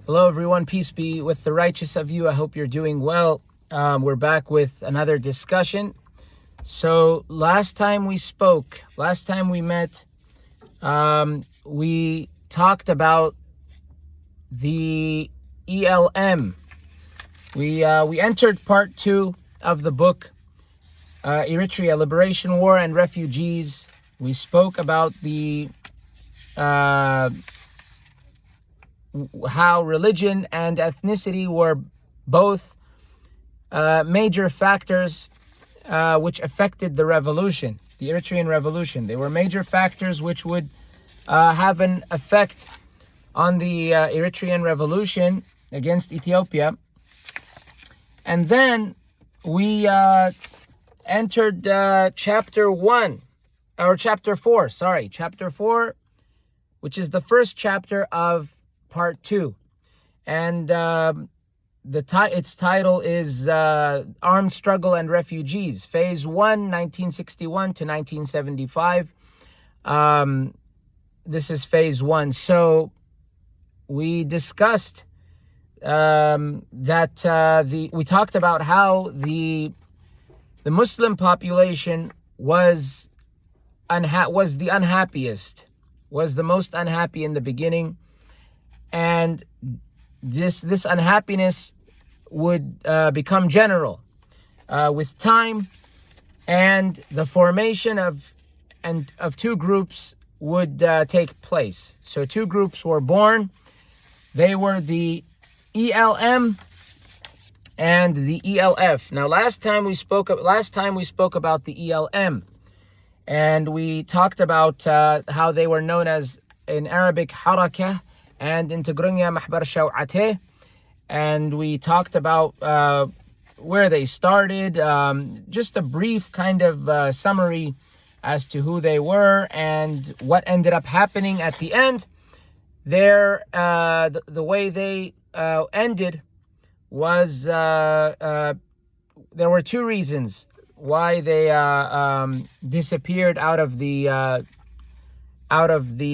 Hello everyone, peace be with the righteous of you. I hope you're doing well. We're back with another discussion. So last time we met, we talked about the ELM. We entered part 2 of the book, Eritrea, Liberation War and Refugees. We spoke about the how religion and ethnicity were both major factors which affected the revolution, the Eritrean revolution. They were major factors which would have an effect on the Eritrean revolution against Ethiopia. And then we entered chapter 4, which is the first chapter of part 2, and its title is Armed Struggle and Refugees, Phase 1, 1961 to 1975. This is Phase 1. So we discussed that we talked about how the Muslim population was the unhappiest, was the most unhappy in the beginning. And this unhappiness would become general with time, and the formation of two groups would take place. So two groups were born. They were the ELM and the ELF. Now, last time we spoke about the ELM, and we talked about how they were known as, in Arabic, Harakah, and in Tigrinya, Mahbar Shaw'ateh. And we talked about where they started, just a brief kind of summary as to who they were and what ended up happening at the end. The way they ended was there were two reasons why they disappeared out of the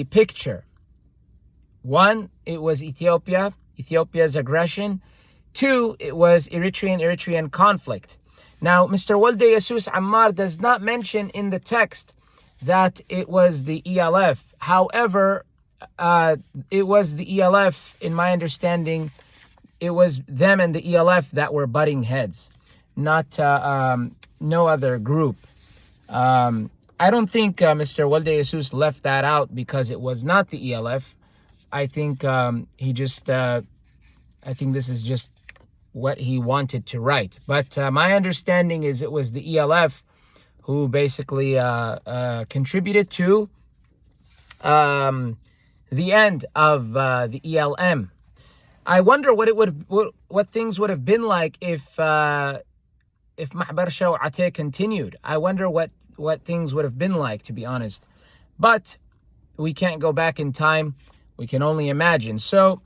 picture. One, it was Ethiopia's aggression. Two, it was Eritrean conflict. Now, Mr. Walde Jesus Ammar does not mention in the text that it was the ELF. However, it was the ELF, in my understanding, it was them and the ELF that were butting heads, not no other group. I don't think Mr. Walde Jesus left that out because it was not the ELF. I think I think this is just what he wanted to write. But my understanding is it was the ELF who basically contributed to the end of the ELM. I wonder what things would have been like if Mahbar Shaw'ateh continued. I wonder what things would have been like, to be honest. But we can't go back in time. We can only imagine. So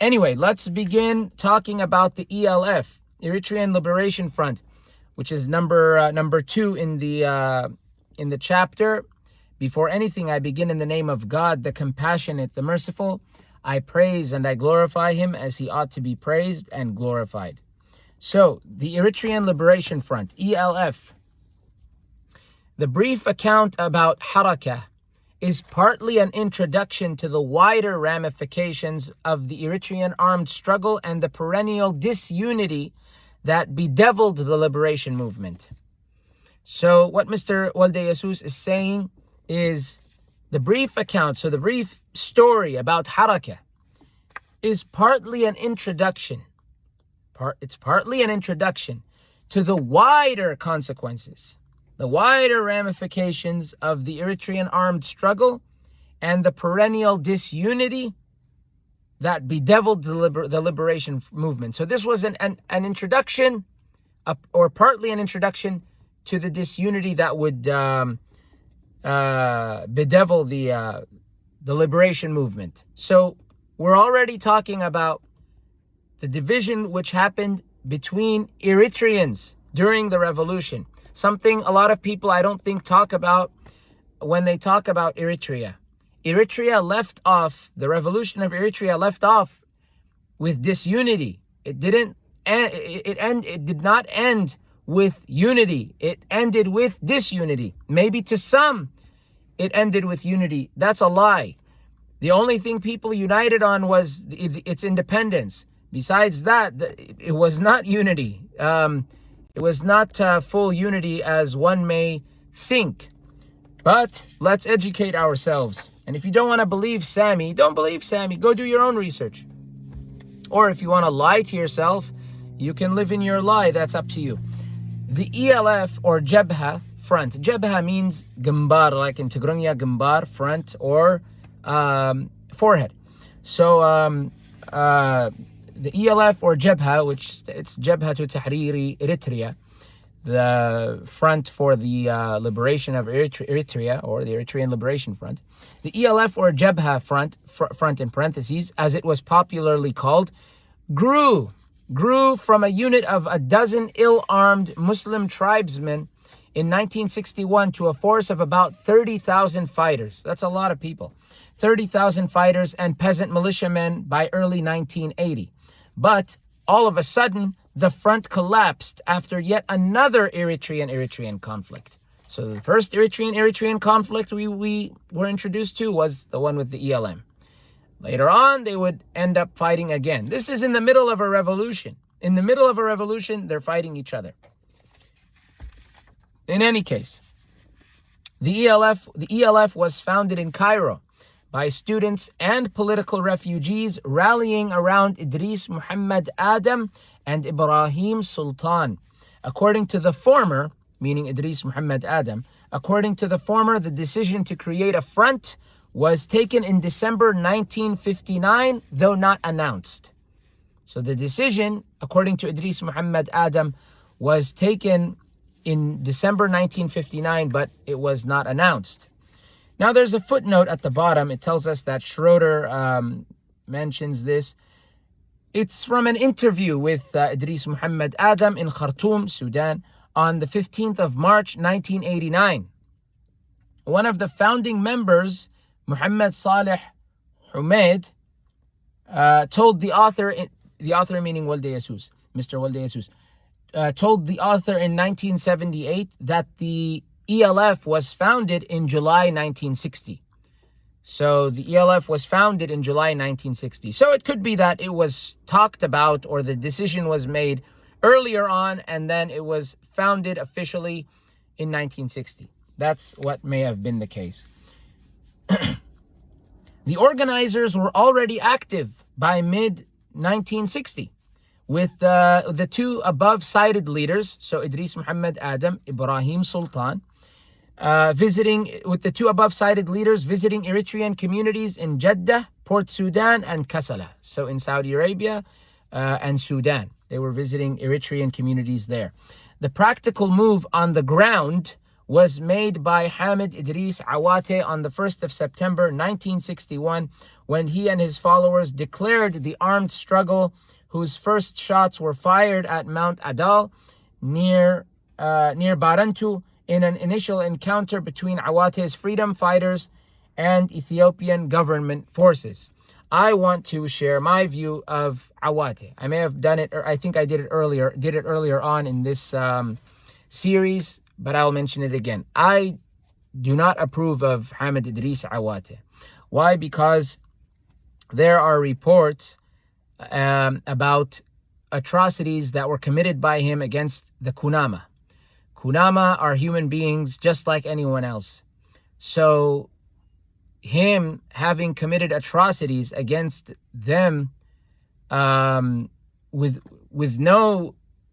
anyway, let's begin talking about the ELF, Eritrean Liberation Front, which is number 2 in the chapter. Before anything, I begin in the name of God, the compassionate, the merciful. I praise and I glorify him as he ought to be praised and glorified. So, the Eritrean Liberation Front, ELF. The brief account about Harakah is partly an introduction to the wider ramifications of the Eritrean armed struggle and the perennial disunity that bedeviled the liberation movement. So what Mr. Walde Jesus is saying is the brief account, so the brief story about Harakah is partly an introduction. It's partly an introduction to the wider consequences, the wider ramifications of the Eritrean armed struggle and the perennial disunity that bedeviled the liberation movement. So this was an introduction, or partly an introduction, to the disunity that would bedevil the liberation movement. So we're already talking about the division which happened between Eritreans during the revolution. Something a lot of people, I don't think, talk about when they talk about Eritrea. Eritrea left off, the revolution of Eritrea left off with disunity. It didn't. It did not end with unity. It ended with disunity. Maybe to some, it ended with unity. That's a lie. The only thing people united on was its independence. Besides that, it was not unity. It was not full unity as one may think. But let's educate ourselves. And if you don't want to believe Sami, don't believe Sami. Go do your own research. Or if you want to lie to yourself, you can live in your lie. That's up to you. The ELF or Jabha front. Jabha means gumbar, like in Tigrinya, gumbar, front, or forehead. So the ELF or Jabha, which it's Jabha to Tahriri Eritrea, the front for the liberation of Eritrea, or the Eritrean Liberation Front. The ELF or Jabha front in parentheses, as it was popularly called, grew from a unit of a dozen ill-armed Muslim tribesmen in 1961 to a force of about 30,000 fighters. That's a lot of people. 30,000 fighters and peasant militiamen by early 1980. But all of a sudden, the front collapsed after yet another Eritrean conflict. So the first Eritrean conflict we were introduced to was the one with the ELM. Later on, they would end up fighting again. This is in the middle of a revolution. In the middle of a revolution, they're fighting each other. In any case, the ELF was founded in Cairo by students and political refugees rallying around Idris Muhammad Adam and Ibrahim Sultan. According to the former, meaning Idris Muhammad Adam, according to the former, the decision to create a front was taken in December 1959, though not announced. So the decision, according to Idris Muhammad Adam, was taken in December 1959, but it was not announced. Now there's a footnote at the bottom. It tells us that Schroeder mentions this. It's from an interview with Idris Muhammad Adam in Khartoum, Sudan, on the 15th of March, 1989. One of the founding members, Muhammad Saleh Humaid, told the author meaning Walde Jesus, Mr. Walde Jesus, told the author in 1978 that the ELF was founded in July 1960. So the ELF was founded in July 1960. So it could be that it was talked about, or the decision was made earlier on, and then it was founded officially in 1960. That's what may have been the case. The organizers were already active by mid-1960 with the two above-cited leaders, so Idris Muhammad Adam, Ibrahim Sultan, visiting Eritrean communities in Jeddah, Port Sudan, and Kassala. So in Saudi Arabia and Sudan. They were visiting Eritrean communities there. The practical move on the ground was made by Hamid Idris Awate on the 1st of September 1961, when he and his followers declared the armed struggle, whose first shots were fired at Mount Adal near Barantu in an initial encounter between Awate's freedom fighters and Ethiopian government forces. I want to share my view of Awate. I may have done it, or I think I did it earlier on in this series, but I'll mention it again. I do not approve of Hamid Idris Awate. Why? Because there are reports about atrocities that were committed by him against the Kunama. Kunama are human beings just like anyone else. So him having committed atrocities against them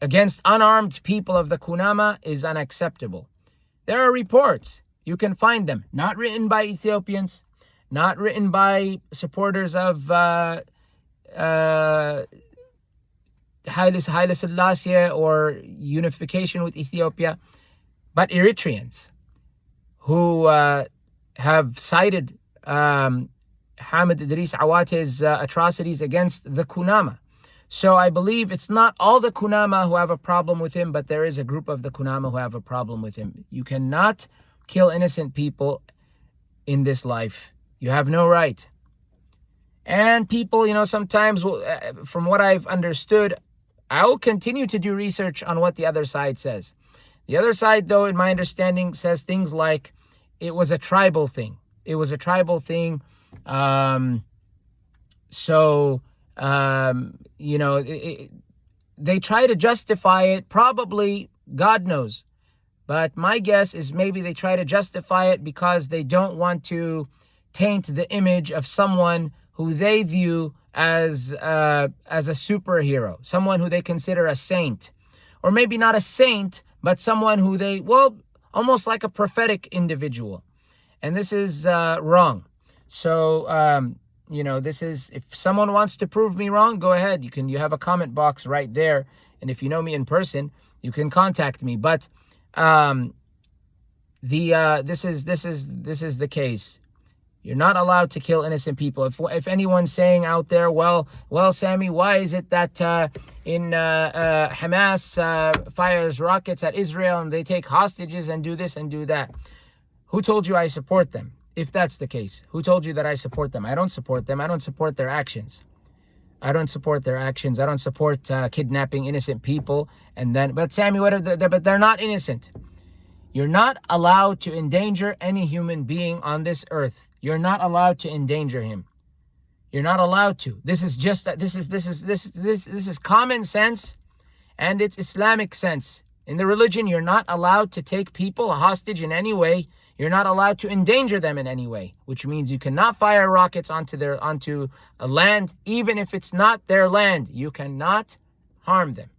against unarmed people of the Kunama is unacceptable. There are reports, you can find them, not written by Ethiopians, not written by supporters of Haile Selassie or unification with Ethiopia, but Eritreans who have cited Hamid Idris Awate's atrocities against the Kunama. So I believe it's not all the Kunama who have a problem with him, but there is a group of the Kunama who have a problem with him. You cannot kill innocent people in this life. You have no right. And people, sometimes will, from what I've understood, I'll continue to do research on what the other side says. The other side, though, in my understanding, says things like it was a tribal thing. It was a tribal thing. They try to justify it. Probably, God knows. But my guess is maybe they try to justify it because they don't want to taint the image of someone who they view as a superhero, someone who they consider a saint, or maybe not a saint, but someone who almost like a prophetic individual. And this is wrong. So, this is, if someone wants to prove me wrong, go ahead. You have a comment box right there. And if you know me in person, you can contact me. But this is the case. You're not allowed to kill innocent people. If anyone's saying out there, well, Sammy, why is it that Hamas fires rockets at Israel and they take hostages and do this and do that? Who told you I support them? If that's the case, who told you that I support them? I don't support them. I don't support their actions. I don't support kidnapping innocent people. But Sammy, but they're not innocent. You're not allowed to endanger any human being on this earth. You're not allowed to endanger him. You're not allowed to. This is common sense, and it's Islamic sense. In the religion, you're not allowed to take people hostage in any way. You're not allowed to endanger them in any way, which means you cannot fire rockets onto a land, even if it's not their land. You cannot harm them.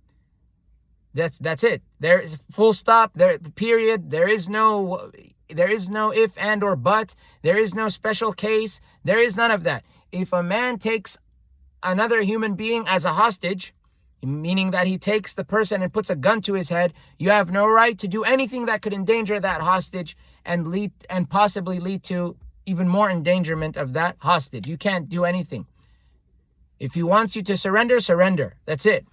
That's it. There is full stop. There, period. There is no if, and, or but. There is no special case. There is none of that. If a man takes another human being as a hostage, meaning that he takes the person and puts a gun to his head, you have no right to do anything that could endanger that hostage and possibly lead to even more endangerment of that hostage. You can't do anything. If he wants you to surrender, surrender. That's it.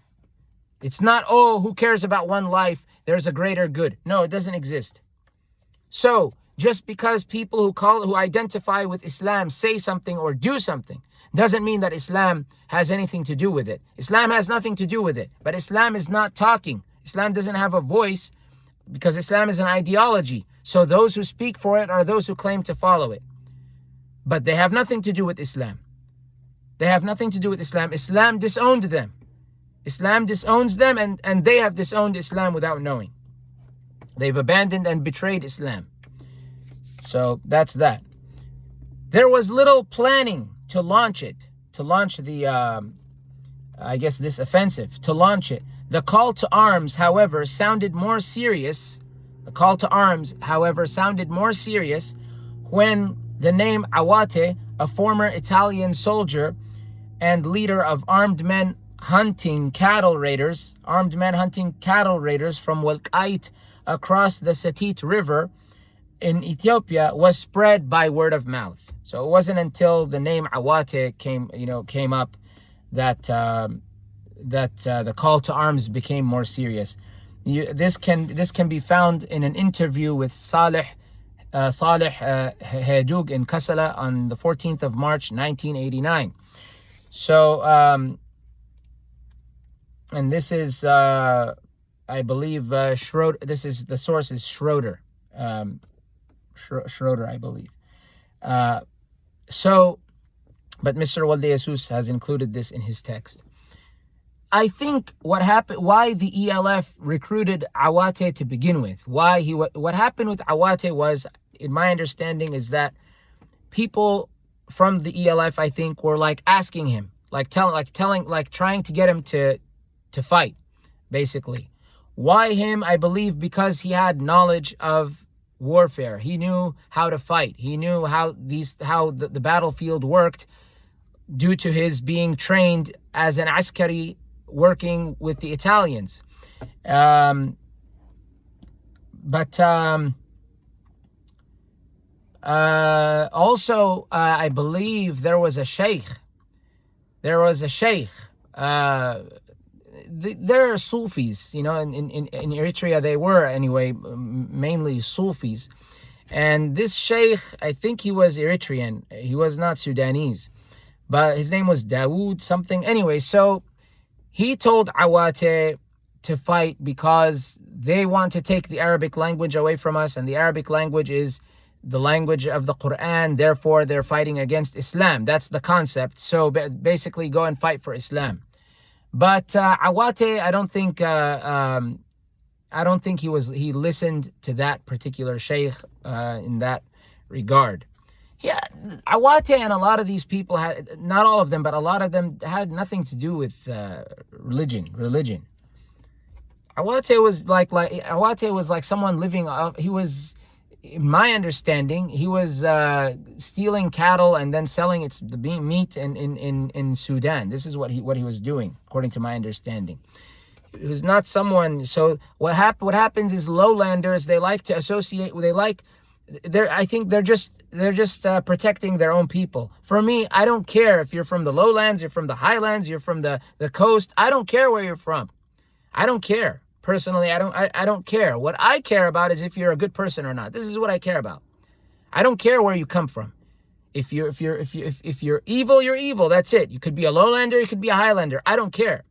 It's not, who cares about one life? There's a greater good. No, it doesn't exist. So, just because people who identify with Islam say something or do something doesn't mean that Islam has anything to do with it. Islam has nothing to do with it. But Islam is not talking. Islam doesn't have a voice because Islam is an ideology. So those who speak for it are those who claim to follow it. But they have nothing to do with Islam. They have nothing to do with Islam. Islam disowned them. Islam disowns them, and they have disowned Islam without knowing. They've abandoned and betrayed Islam. So that's that. There was little planning to launch this offensive, to launch it. The call to arms, however, sounded more serious. When the name Awate, a former Italian soldier and leader of armed men hunting cattle raiders from Walqait across the Satit River in Ethiopia, was spread by word of mouth. So it wasn't until the name Awate came up that the call to arms became more serious. This can be found in an interview with Saleh Hadoug in Kassala on the 14th of March 1989. So and this is I believe Schroeder. This is, the source is Schroeder. Schroeder, I believe. But Mr. Walde Jesus has included this in his text. I think why the ELF recruited Awate to begin with, what happened with Awate was, in my understanding, is that people from the ELF, I think, were asking him, trying to get him to fight, basically. Why him? I believe because he had knowledge of warfare. He knew how to fight. He knew how the battlefield worked due to his being trained as an askari working with the Italians. Also, I believe there was a sheikh. There are Sufis, in Eritrea they were anyway, mainly Sufis. And this sheikh, I think he was Eritrean. He was not Sudanese. but his name was Dawood something. Anyway, so he told Awate to fight because they want to take the Arabic language away from us, and the Arabic language is the language of the Quran. Therefore, they're fighting against Islam. That's the concept. So basically, go and fight for Islam. But Awate, I don't think he listened to that particular sheikh in that regard. Yeah, Awate and a lot of these people had, not all of them, but a lot of them had nothing to do with religion. Awate was like someone living off. He was, in my understanding, he was stealing cattle and then selling the meat in Sudan. This is what he was doing, according to my understanding. It was not someone. So what happens is lowlanders, they like to associate. I think they're just protecting their own people. For me, I don't care if you're from the lowlands, you're from the highlands, you're from the coast. I don't care where you're from. I don't care. Personally, I don't care. What I care about is if you're a good person or not. This is what I care about. I don't care where you come from. If you're evil, you're evil. That's it. You could be a lowlander, you could be a highlander. I don't care.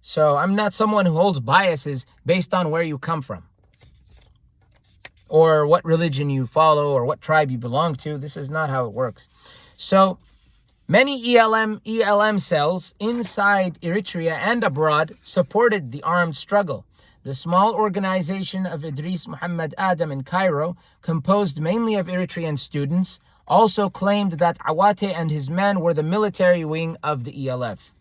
So I'm not someone who holds biases based on where you come from, or what religion you follow, or what tribe you belong to. This is not how it works. So many ELM cells inside Eritrea and abroad supported the armed struggle. The small organization of Idris Muhammad Adam in Cairo, composed mainly of Eritrean students, also claimed that Awate and his men were the military wing of the ELF.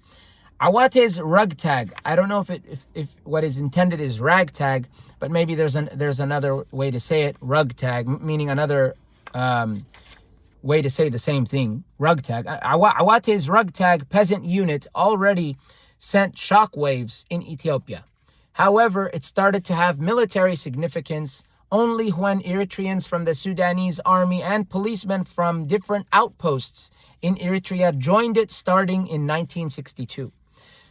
Awate's ragtag, I don't know if what is intended is ragtag, but maybe there's another way to say it, ragtag, meaning another way to say the same thing, ragtag. Awate's ragtag peasant unit already sent shockwaves in Ethiopia. However, it started to have military significance only when Eritreans from the Sudanese army and policemen from different outposts in Eritrea joined it starting in 1962.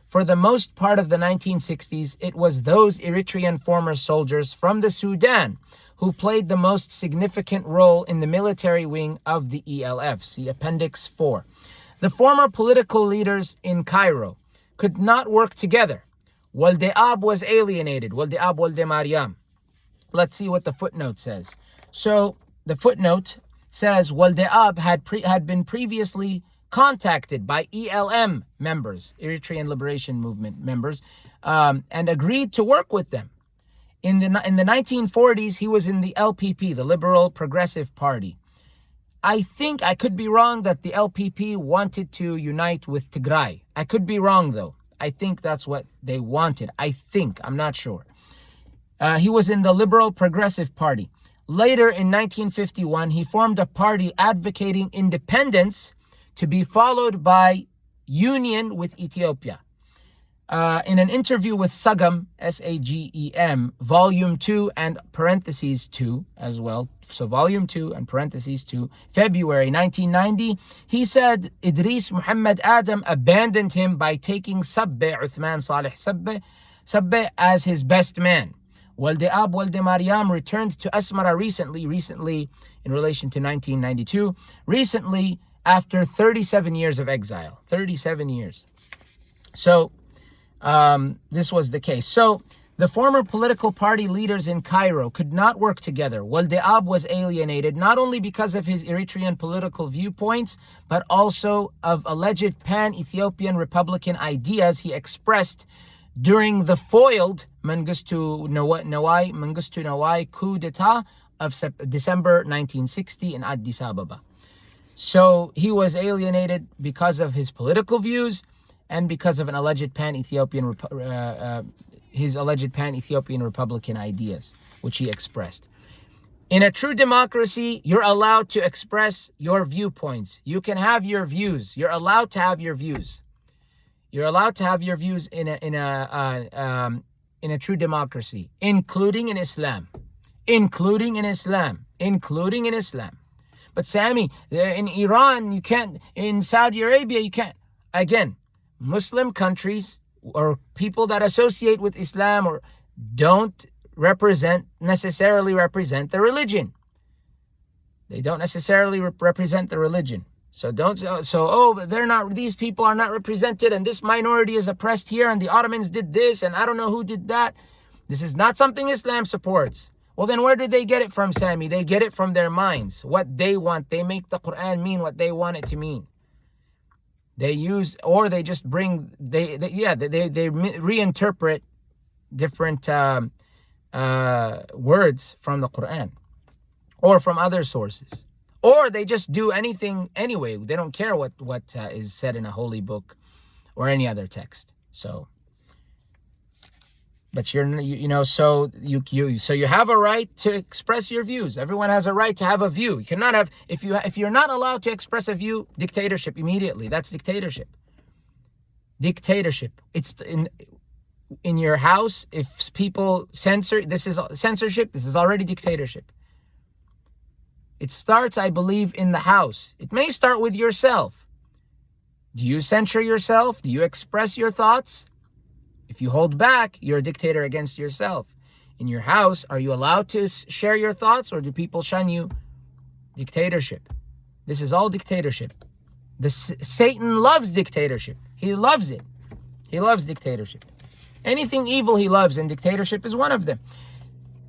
For the most part of the 1960s, it was those Eritrean former soldiers from the Sudan who played the most significant role in the military wing of the ELF. See Appendix 4. The former political leaders in Cairo could not work together. Walde Ab was alienated. Walde Ab, Walde Mariam. Let's see what the footnote says. So the footnote says Walde Ab had been previously contacted by ELM members, Eritrean Liberation Movement members, and agreed to work with them. In the 1940s, he was in the LPP, the Liberal Progressive Party. I think, I could be wrong, that the LPP wanted to unite with Tigray. I could be wrong, though. I think that's what they wanted. I'm not sure. He was in the Liberal Progressive Party. Later, in 1951, he formed a party advocating independence to be followed by union with Ethiopia. In an interview with Sagem, S-A-G-E-M, Volume 2 and parentheses 2 as well, so Volume 2 and parentheses 2, February 1990, he said Idris Muhammad Adam abandoned him by taking Sabbe, Uthman Saleh Sabbe as his best man. Walde Ab, Walde Mariam returned to Asmara recently in relation to 1992, recently after 37 years of exile. 37 years. So, this was the case. So, the former political party leaders in Cairo could not work together. Walde Ab was alienated not only because of his Eritrean political viewpoints, but also of alleged pan-Ethiopian Republican ideas he expressed during the foiled Mengistu Nawai coup d'etat of December 1960 in Addis Ababa. So he was alienated because of his political views and because of an alleged pan-Ethiopian Republican ideas, which he expressed. In a true democracy, you're allowed to express your viewpoints. You can have your views. You're allowed to have your views. You're allowed to have your views in a true democracy, including in Islam. But Sami, in Iran, you can't. In Saudi Arabia, you can't. Again, Muslim countries or people that associate with Islam or don't necessarily represent the religion. They don't necessarily represent the religion. So they're not, these people are not represented, and this minority is oppressed here, and the Ottomans did this, and I don't know who did that. This is not something Islam supports. Well, then where did they get it from, Sammy? They get it from their minds, what they want. They make the Quran mean what they want it to mean. They use, or they just bring, they reinterpret different words from the Quran or from other sources. Or they just do anything anyway. They don't care what is said in a holy book or any other text. So, but so you have a right to express your views. Everyone has a right to have a view. You cannot have, if you're not allowed to express a view, dictatorship immediately. That's dictatorship. Dictatorship. It's in your house. If people censor, this is censorship. This is already dictatorship. It starts, I believe, in the house. It may start with yourself. Do you censure yourself? Do you express your thoughts? If you hold back, you're a dictator against yourself. In your house, are you allowed to share your thoughts, or do people shun you? Dictatorship. This is all dictatorship. Satan loves dictatorship. He loves it. He loves dictatorship. Anything evil he loves, and dictatorship is one of them.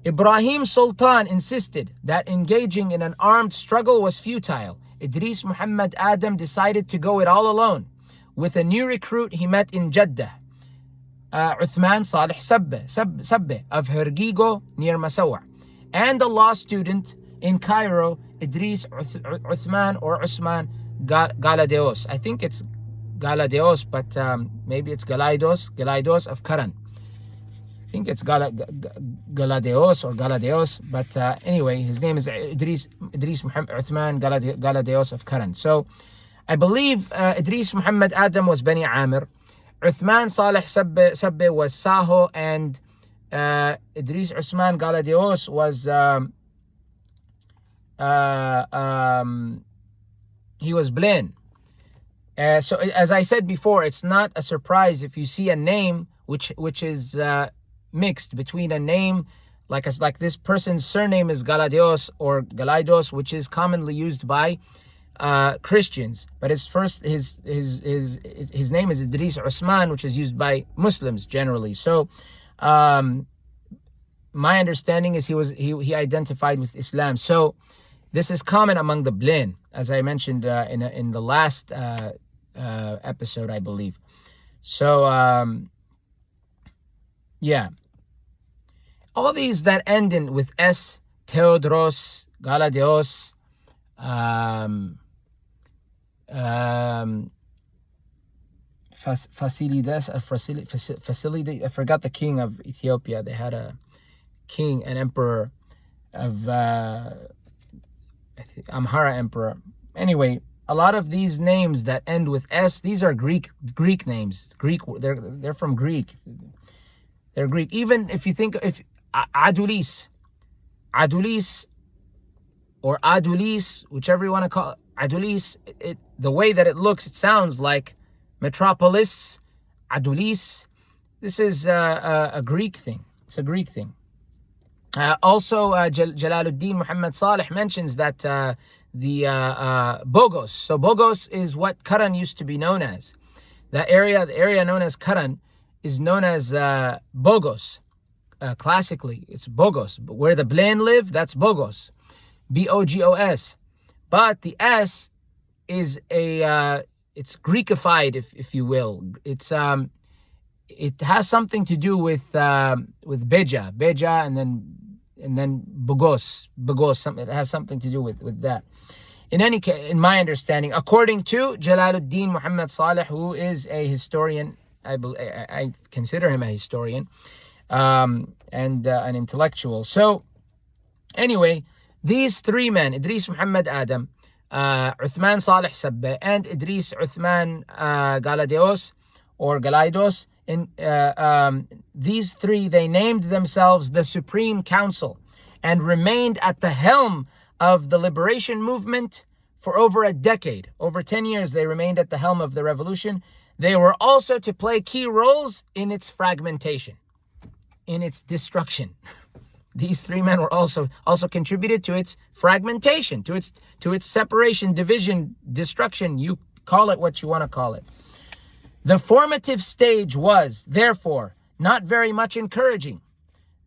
Ibrahim Sultan insisted that engaging in an armed struggle was futile. Idris Muhammad Adam decided to go it all alone. With a new recruit he met in Jeddah, Uthman Saleh Sabbe of Hergigo near Masawa, and a law student in Cairo, Idris Uthman or Usman Galadeos. I think it's Galadeos, but maybe it's Galaidos of Karan. I think it's Galadeos or Galadeos, but anyway, his name is Idris Muhammad Uthman Galadeos of Karan. So I believe Idris Muhammad Adam was Bani Amir, Uthman Saleh Sabbe was Saho, and Idris Usman Galadeos was he was Blaine. So as I said before, it's not a surprise if you see a name which is mixed between a name like this person's surname is Galadeos or Galaidos, which is commonly used by Christians, but his name is Idris Usman, which is used by Muslims generally. So my understanding is he identified with Islam. So this is common among the Blaine, as I mentioned in the last episode, I believe. So yeah, all these that end in with S, Theodros, Galadeos, Fasilides, I forgot the king of Ethiopia. They had a king, an emperor of Amhara emperor. Anyway, a lot of these names that end with S, these are Greek names. They're from Greek. They're Greek. Even if you think if Adulis or Adulis, whichever you want to call it, Adulis, the way that it looks, it sounds like metropolis, Adulis. This is a Greek thing. It's a Greek thing. Also, Jalaluddin Muhammad Saleh mentions that the Bogos. So Bogos is what Karan used to be known as. The area known as Karan is known as Bogos. Classically, it's Bogos. But where the Blaine live, that's Bogos. Bogos. But the S is it's Greekified, if you will. It's it has something to do with Beja, and then Bogos. It has something to do with that. In any case, in my understanding, according to Jalaluddin Muhammad Saleh, who is a historian, I consider him a historian, and an intellectual. So anyway, these three men, Idris Muhammad Adam, Uthman Saleh Sabbe, and Idris Uthman Galadeos or Galaidos, these three, they named themselves the Supreme Council and remained at the helm of the liberation movement for over a decade. Over 10 years, they remained at the helm of the revolution. They were also to play key roles in its fragmentation, in its destruction. These three men were also contributed to its fragmentation, to its separation, division, destruction. You call it what you want to call it. The formative stage was, therefore, not very much encouraging.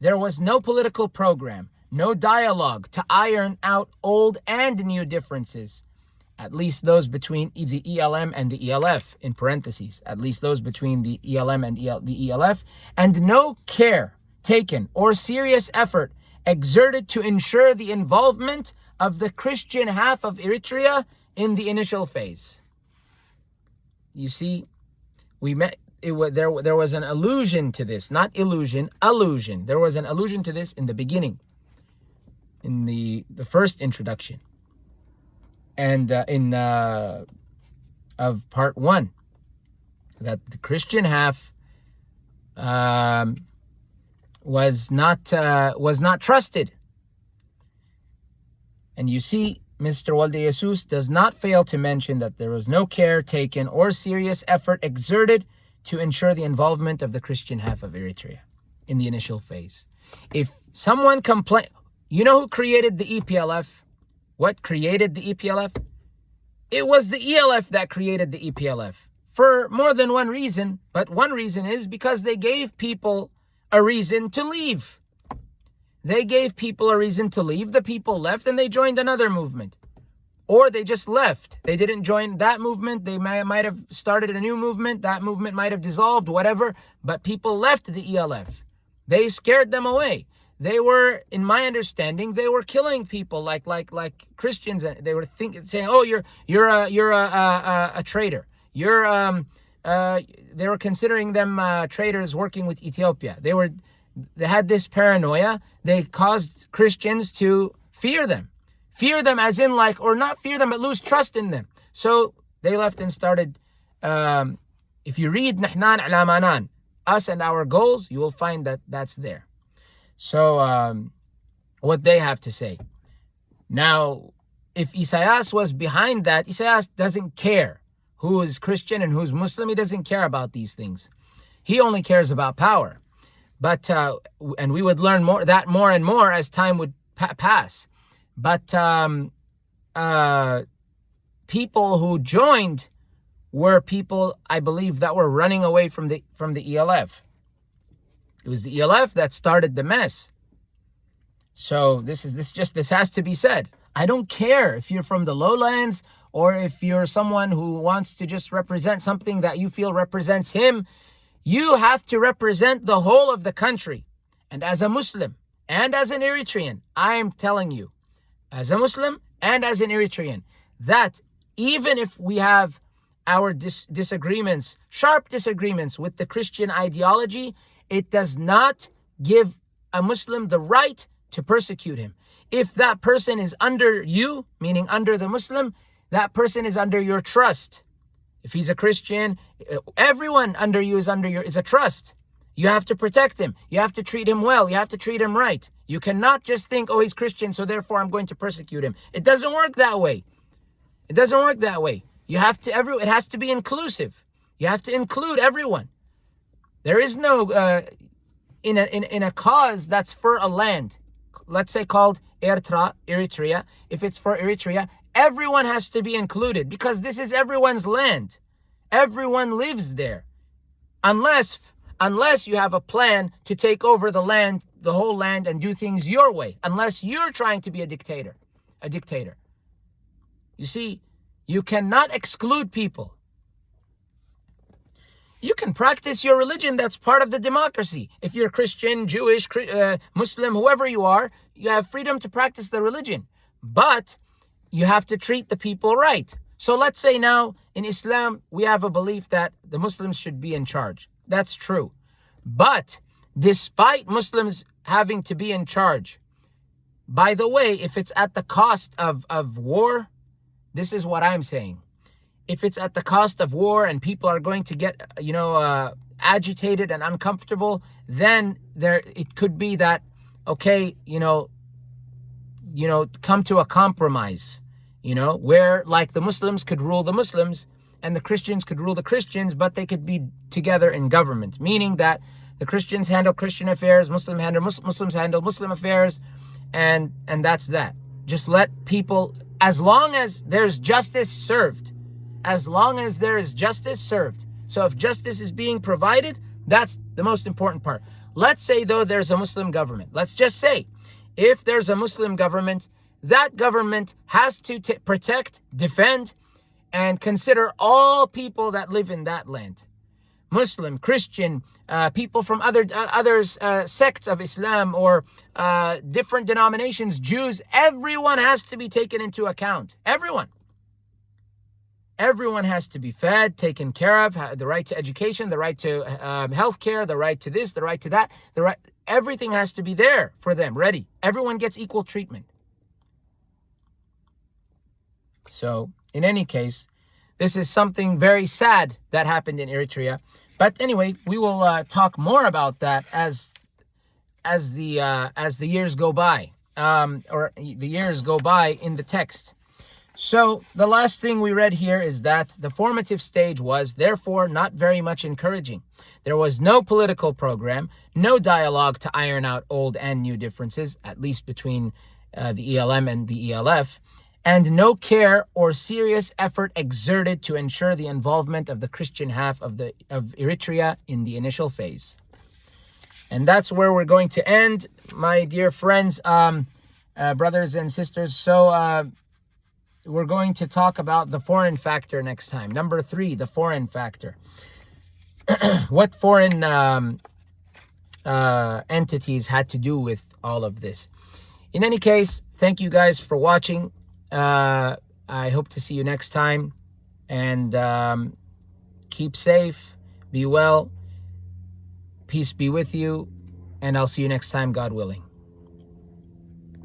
There was no political program, no dialogue to iron out old and new differences, at least those between the ELM and the ELF, in parentheses, at least those between the ELM and the ELF, and no care taken or serious effort exerted to ensure the involvement of the Christian half of Eritrea in the initial phase. You see, there was an allusion to this, not illusion, allusion. There was an allusion to this in the beginning, in the first introduction, and of part 1, that the Christian half was not trusted. And you see, Mr. Walde Jesus does not fail to mention that there was no care taken or serious effort exerted to ensure the involvement of the Christian half of Eritrea in the initial phase. If someone complain, you know who created the EPLF? What created the EPLF? It was the ELF that created the EPLF for more than one reason, but one reason is because they gave people a reason to leave. They gave people a reason to leave. The people left and they joined another movement. Or they just left. They didn't join that movement. They might have started a new movement. That movement might have dissolved, whatever. But people left the ELF. They scared them away. They were, in my understanding, they were killing people like Christians. They were saying, "Oh, you're a traitor. They were considering them traitors working with Ethiopia. They had this paranoia. They caused Christians to fear them as in or not fear them, but lose trust in them. So they left and started. If you read Nahnan ala Manan, us and our goals, you will find that that's there. So what they have to say. Now, if Isaias was behind that, Isaias doesn't care who is Christian and who's Muslim. He doesn't care about these things. He only cares about power. But and we would learn more and more as time would pass. But people who joined were people, I believe, that were running away from the ELF. It was the ELF that started the mess. So this has to be said. I don't care if you're from the lowlands or if you're someone who wants to just represent something that you feel represents him. You have to represent the whole of the country. And as a Muslim and as an Eritrean, I am telling you, as a Muslim and as an Eritrean, that even if we have our disagreements, sharp disagreements with the Christian ideology, it does not give a Muslim the right to persecute him. If that person is under you, meaning under the Muslim, that person is under your trust. If he's a Christian, everyone under you is a trust. You have to protect him. You have to treat him well. You have to treat him right. You cannot just think, oh, he's Christian, so therefore I'm going to persecute him. It doesn't work that way. It doesn't work that way. You have to it has to be inclusive. You have to include everyone. There is no in a cause that's for a land, let's say called Eritrea. If it's for Eritrea, everyone has to be included because this is everyone's land. Everyone lives there. Unless you have a plan to take over the land, the whole land, and do things your way. Unless you're trying to be a dictator. You see, you cannot exclude people. You can practice your religion. That's part of the democracy. If you're Christian, Jewish, Muslim, whoever you are, you have freedom to practice the religion. But you have to treat the people right. So let's say now in Islam, we have a belief that the Muslims should be in charge. That's true. But despite Muslims having to be in charge, by the way, if it's at the cost of war, this is what I'm saying. If it's at the cost of war and people are going to get, agitated and uncomfortable, then it could be that, okay, come to a compromise, where like the Muslims could rule the Muslims and the Christians could rule the Christians, but they could be together in government, meaning that The Christians handle Christian affairs, Muslims handle Muslim affairs, and that's that. Just let people, as long as there's justice served, as long as there is justice served. So if justice is being provided, that's the most important part. Let's say, though, there's a Muslim government. Let's just say, if there's a Muslim government, that government has to protect, defend, and consider all people that live in that land. Muslim, Christian, people from other sects of Islam or different denominations, Jews, everyone has to be taken into account. Everyone. Everyone has to be fed, taken care of, the right to education, the right to health care, the right to this, the right to that. Everything has to be there for them, ready. Everyone gets equal treatment. So, in any case, this is something very sad that happened in Eritrea. But anyway, we will talk more about that as the years go by, or the years go by in the text. So the last thing we read here is that the formative stage was, therefore, not very much encouraging. There was no political program, no dialogue to iron out old and new differences, at least between the ELM and the ELF, and no care or serious effort exerted to ensure the involvement of the Christian half of Eritrea in the initial phase. And that's where we're going to end, my dear friends, brothers and sisters. So we're going to talk about the foreign factor next time. Number 3, the foreign factor. What foreign entities had to do with all of this? In any case, thank you guys for watching. I hope to see you next time. And keep safe, be well, peace be with you, and I'll see you next time, God willing.